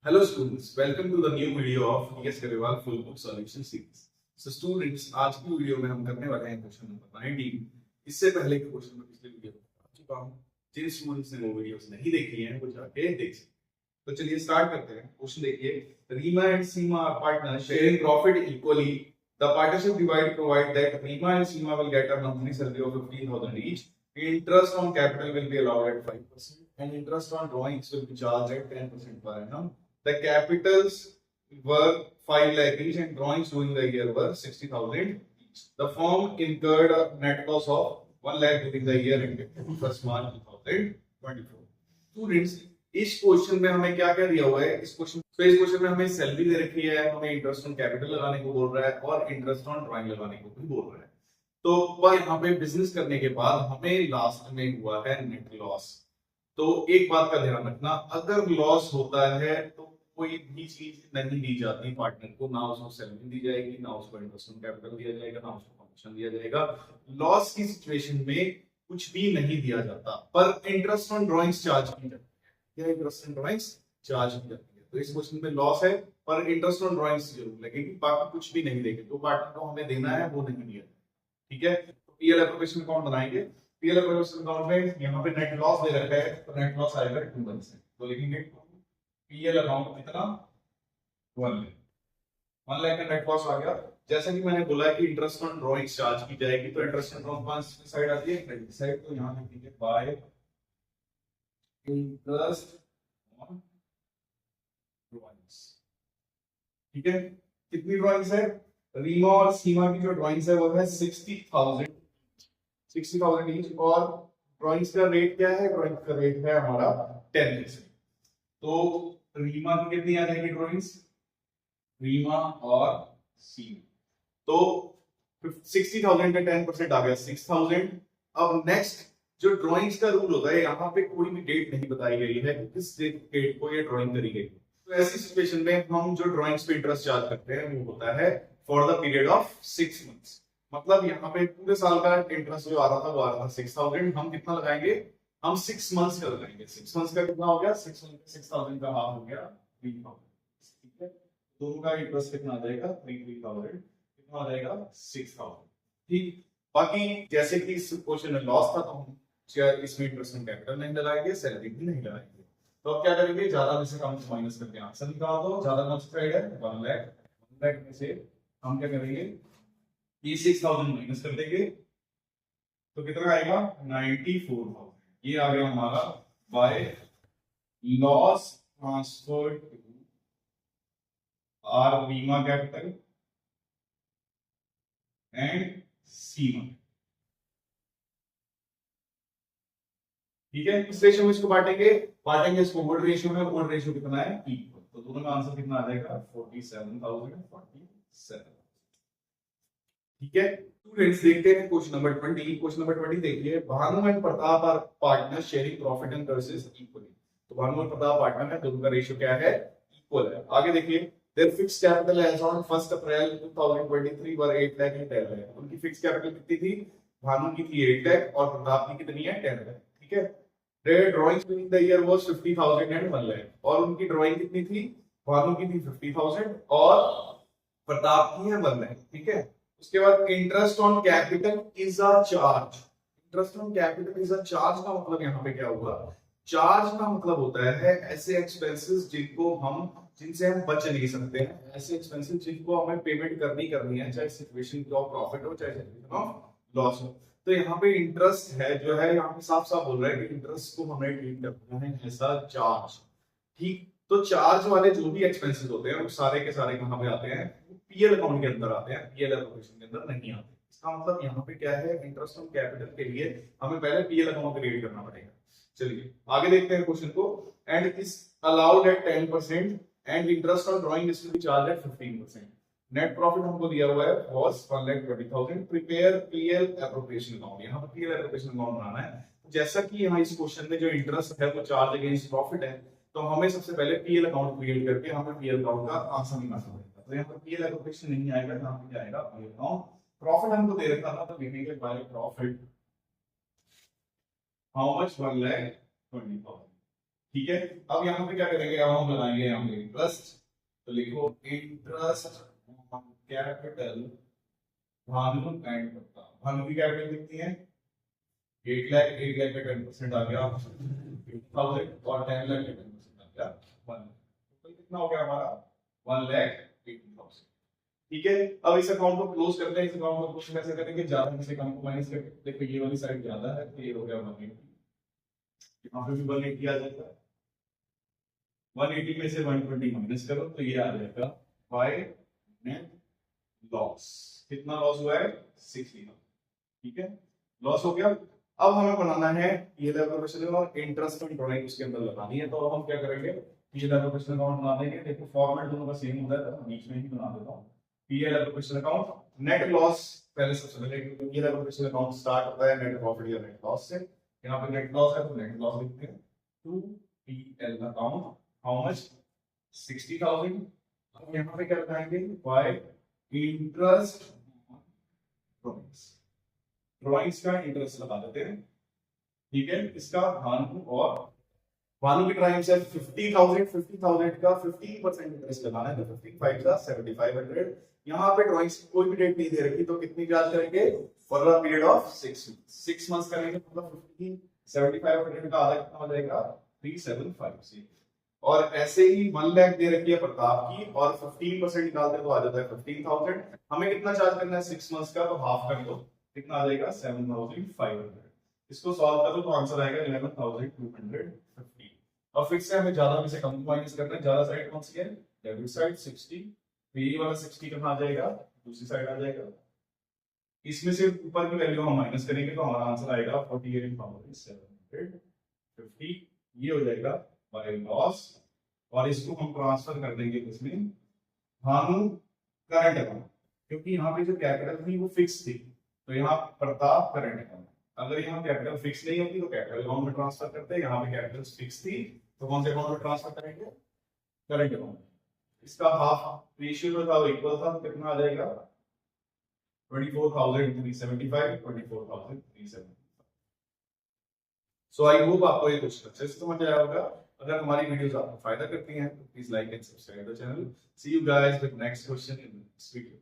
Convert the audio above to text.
Hello students, welcome to the new video of TS Garewal Full Book Solution Series. So students, आज की video में हम करने वाले हैं क्वेश्चन नंबर 19। इससे पहले के क्वेश्चन में पिछले वीडियो में आ चुका हूं। जिन स्टूडेंट्स ने वो वीडियोस नहीं देखी हैं वो जाके देख सकते हैं। तो चलिए स्टार्ट करते हैं। क्वेश्चन देखिए, Reema and Seema are partners sharing profit equally. The partnership divide provide that Rima and Seema will get a monthly salary of 15,000 each. Interest on capital will be allowed at 5% and interest on drawings will be charged at 10% per annum. The capitals were 5 lakh each and drawings during the year were 60,000 each. The firm incurred a net loss of 1 lakh during the year ended 1st March 2024. Students, इस question में हमें क्या क्या दिया हुआ है? इस question में हमें सैलरी दे रखी है, हमें इंटरेस्ट ऑन कैपिटल लगाने को बोल रहा है और इंटरेस्ट ऑन ड्राइंग लगाने को भी बोल रहा है। तो पर यहाँ पे बिजनेस करने के बाद हमें लास्ट में हुआ है नेट लॉस। तो एक बात का ध्यान रखना, अगर लॉस होता है तो कोई भी चीज नहीं दी जाती पार्टनर को, ना उसको सैलरी दी जाएगी, ना उसको इंटरेस्ट ऑन कैपिटल दिया जाएगा, ना उसको कमीशन दिया जाएगा। लॉस की सिचुएशन में कुछ भी नहीं दिया जाता, पर इंटरेस्ट ऑन ड्रॉइंग्स चार्ज की जाती है। इंटरेस्ट ऑन ड्रॉइंग्स चार्ज की जाती है। तो इस क्वेश्चन में लॉस है पर इंटरेस्ट ऑन ड्रॉइंग्स जरूर लगेगी, बाकी कुछ भी नहीं देंगे। जो पार्टनर को हमें देना है वो नहीं दिया। ठीक है, तो पीएल एप्रोप्रिएशन अकाउंट बनाएंगे। पीएल एप्रोप्रिएशन अकाउंट में यहाँ पे नेट लॉस दे रखा है, तो नेट लॉस आएगा 2%। तो लिखेंगे पीएल अकाउंट कितना 1 लाख का नेट लॉस आ गया। जैसा कि मैंने बोला है कि इंटरेस्ट ऑन ड्रॉइंग्स चार्ज की जाएगी, तो इंटरेस्ट ऑन ड्रॉइंग कौन सी साइड आती है? Credit side. तो यहाँ लिखेंगे बाय इंटरेस्ट ऑन ड्रॉइंग्स। ठीक है, कितनी ड्रॉइंग्स है? रीमा और सीमा की जो ड्रॉइंग्स है वो है 60,000 ईच। और ड्रॉइंग्स का रेट क्या है? ड्रॉइंग का रेट है हमारा 10%। तो रीमा की कितनी आ जाएगी ड्रॉइंग्स? रीमा और सीमा तो 60,000 का 10% आ गया 6,000। अब नेक्स्ट जो ड्रॉइंग्स का रूल होता है, यहाँ पे कोई भी डेट नहीं बताई गई है कि किस डेट को ये ड्रॉइंग करी गई। तो ऐसी सिचुएशन में हम जो ड्रॉइंग्स पे इंटरेस्ट चार्ज करते हैं वो होता है for the period of 6 months. मतलब यहाँ पे पूरे साल का इंटरेस्ट जो आ रहा था वो आ रहा था 6,000। हम कितना लगाएंगे? हम 6 मंथ्स का लगाएंगे। 6 मंथ्स का कितना हो गया? 6,000 का हाफ हो गया 3,000। ठीक है, दोनों का इंटरेस्ट कितना आ जाएगा? 3,000। कितना आ जाएगा? 6,000। ठीक, बाकी जैसे कि इस क्वेश्चन में लॉस था तो हम इसमें इंटरेस्ट ऑन कैपिटल नहीं लगाएंगे, सैलरी भी नहीं लगाएंगे। तो अब क्या करेंगे? ज्यादा में से कम माइनस करके आंसर निकाल दो। ज्यादा कौन सा साइड है? 1 लाख। 1 लाख में से हम क्या करेंगे? ये 6,000 माइनस कर देंगे तो कितना आएगा? 94,000। ये आ गया हमारा by loss transferred to our Rima capital and Sima. ठीक है, किस रेशियो में इसको बांटेंगे इसको वुड रेशियो में। वुड रेशियो कितना है? इक्वल। तो दोनों का आंसर कितना आ जाएगा? 47,047। ठीक है, स्टूडेंट्स देखते हैं क्वेश्चन नंबर 20। क्वेश्चन नंबर 20 देखिए, Bhanu and Pratap are partner sharing profit and losses equally. तो भानु और प्रताप पार्टनर है, दोनों का रेशियो क्या है? इक्वल है। आगे देखिए, there fixed capital as on 1 April 2023 were 8 lakh and 10 lakh. उनकी फिक्स्ड कैपिटल कितनी थी? भानु की थी 8 लाख और प्रताप की कितनी है? 10 लाख। ठीक है, their drawings during the year was 50,000 and 1 lakh। और उनकी ड्राइंग कितनी थी? भानु की थी 50,000 और प्रताप की है 1 लाख। ठीक है, उसके बाद interest on capital is a charge. Interest on capital is a charge का मतलब यहाँ पे क्या हुआ? चार्ज का मतलब होता है ऐसे एक्सपेंसेस जिनसे हम बच नहीं सकते हैं, ऐसे एक्सपेंसेस जिनको हमें पेमेंट करनी है, चाहे सिचुएशन ऑफ प्रॉफिट हो चाहे सिचुएशन ऑफ लॉस हो। तो यहाँ पे इंटरेस्ट है जो है, यहाँ पे साफ साफ बोल रहा है कि इंटरेस्ट को हमें ट्रीट करना है ऐसा चार्ज। ठीक, तो चार्ज वाले जो भी एक्सपेंसेस होते हैं वो सारे के सारे कहाँ पे आते हैं? पीएल अकाउंट के अंदर आते हैं, पीएल एप्रोप्रिएशन के अंदर नहीं आते। इसका मतलब यहाँ पे क्या है? इंटरेस्ट ऑन कैपिटल के लिए हमें पहले पीएल अकाउंट क्रिएट करना पड़ेगा। चलिए आगे देखते हैं क्वेश्चन को। And is allowed at 10% and interest on drawing is to be charge at 15%। Net profit हमको दिया हुआ है was 1,20,000। Prepare PL appropriation account. यहाँ पर पीएल एप्रोप्रिएशन अकाउंट बनाना है। जैसा कि यहाँ इस क्वेश्चन में जो इंटरेस्ट है वो चार्ज अगेंस्ट प्रॉफिट है, तो हमें सबसे पहले पीएल अकाउंट क्रिएट करके हमें पीएल अकाउंट का आंसर निकालना पड़ेगा। तो यहाँ पर पीएल एप्रोप्रिएशन नहीं आएगा, यहाँ पे क्या आएगा? PL account. प्रॉफिट हमको दे रखा था तो लिखेंगे बाय प्रॉफिट हाउ मच? 1,20,000। ठीक है। अब यहाँ पे क्या करेंगे, अब हम लगाएंगे यहाँ पे इंटरेस्ट, तो लिखो इंटरेस्ट कैपिटल भानु एंड पत्ता। भानु की कैपिटल कितनी है 8 लाख, 8 लाख का 10% आ गया 1000 और 10 लाख का 10% आ गया 1 लाख। तो कितना हो गया हमारा 1,80,000। ठीक है। अब इस अकाउंट को क्लोज करते हैं। इस अकाउंट को क्लोज कैसे करेंगे, ज्यादा में से कम को माइनस करके। देखो ये वाली साइड ज्यादा है तो ये हो गया 180, यहाँ पे भी 180 आ जाता है। 180 में से 120 माइनस करो तो ये आ जाएगा बाय नेट लॉस। कितना लॉस हुआ है 60। ठीक है, लॉस हो गया। अब हमें बनाना है ये लेवल क्वेश्चन और इंटरेस्ट एंड ड्राइंग उसके अंदर लगानी है। तो हम क्या करेंगे, ये लेवल क्वेश्चन अकाउंट बना देंगे। देखो फॉर्मेट दोनों का सेम होता है तो बीच में ही बना देता हूँ। ये level question account net loss पहले सबसे पहले, क्योंकि ये लेवल क्वेश्चन अकाउंट स्टार्ट होता है नेट प्रॉफिट या नेट लॉस से। यहाँ पे नेट लॉस है तो नेट लॉस लिखते हैं। 2PL account how much 60,000। अब यहाँ पे क्या लगाएंगे बाय इंटरेस्ट ड्रॉइंग्स का इंटरेस्ट लगा देते हैं। ठीक है, इसका भानु और भानु की ड्राइंग्स है 50,000। 50,000 का 15% इंटरेस्ट लगाना है तो 55 का 7,500। यहाँ पे ड्रॉइंग्स की कोई भी डेट नहीं दे रखी तो कितनी चार्ज करेंगे for the period of 6 months करेंगे। मतलब 15 7,500 का आधा कितना हो जाएगा 375। और ऐसे ही 1 लाख दे रखी है प्रताप की और 15% निकालते तो आ जाता है 15,000। हमें कितना चार्ज करना है 6 मंथ्स का, तो हाफ कर दो, कितना आ जाएगा 7,500। इसको सॉल्व करो तो आंसर आएगा 11,250। और फिर से हमें ज्यादा में से कम माइनस करना है। ज्यादा साइड कौन सी है, डेबिट साइड 60। ये वाला 60 कहाँ आ जाएगा, दूसरी साइड आ जाएगा। इसमें से ऊपर की वैल्यू हम माइनस करेंगे तो हमारा आंसर आएगा 48,750। ये हो जाएगा बाय लॉस। और इसको हम ट्रांसफर कर देंगे इसमें भानु करंट अकाउंट, क्योंकि यहाँ पे जो कैपिटल थी वो फिक्स थी तो यहाँ प्रताप करंट अकाउंट। अगर यहाँ कैपिटल फिक्स नहीं होती तो कैपिटल अकाउंट में ट्रांसफर करते हैं। यहाँ पे कैपिटल फिक्स थी तो कौन से अकाउंट में ट्रांसफर करेंगे, करंट अकाउंट। इसका हाफ रेशियो जो था वो इक्वल था, कितना आ जाएगा 24,375 24,375। सो आई होप आपको ये क्वेश्चन अच्छे से समझ आया होगा। अगर हमारी वीडियोस आपको फायदा करती हैं तो please like and subscribe the channel. See you guys with next question in next video.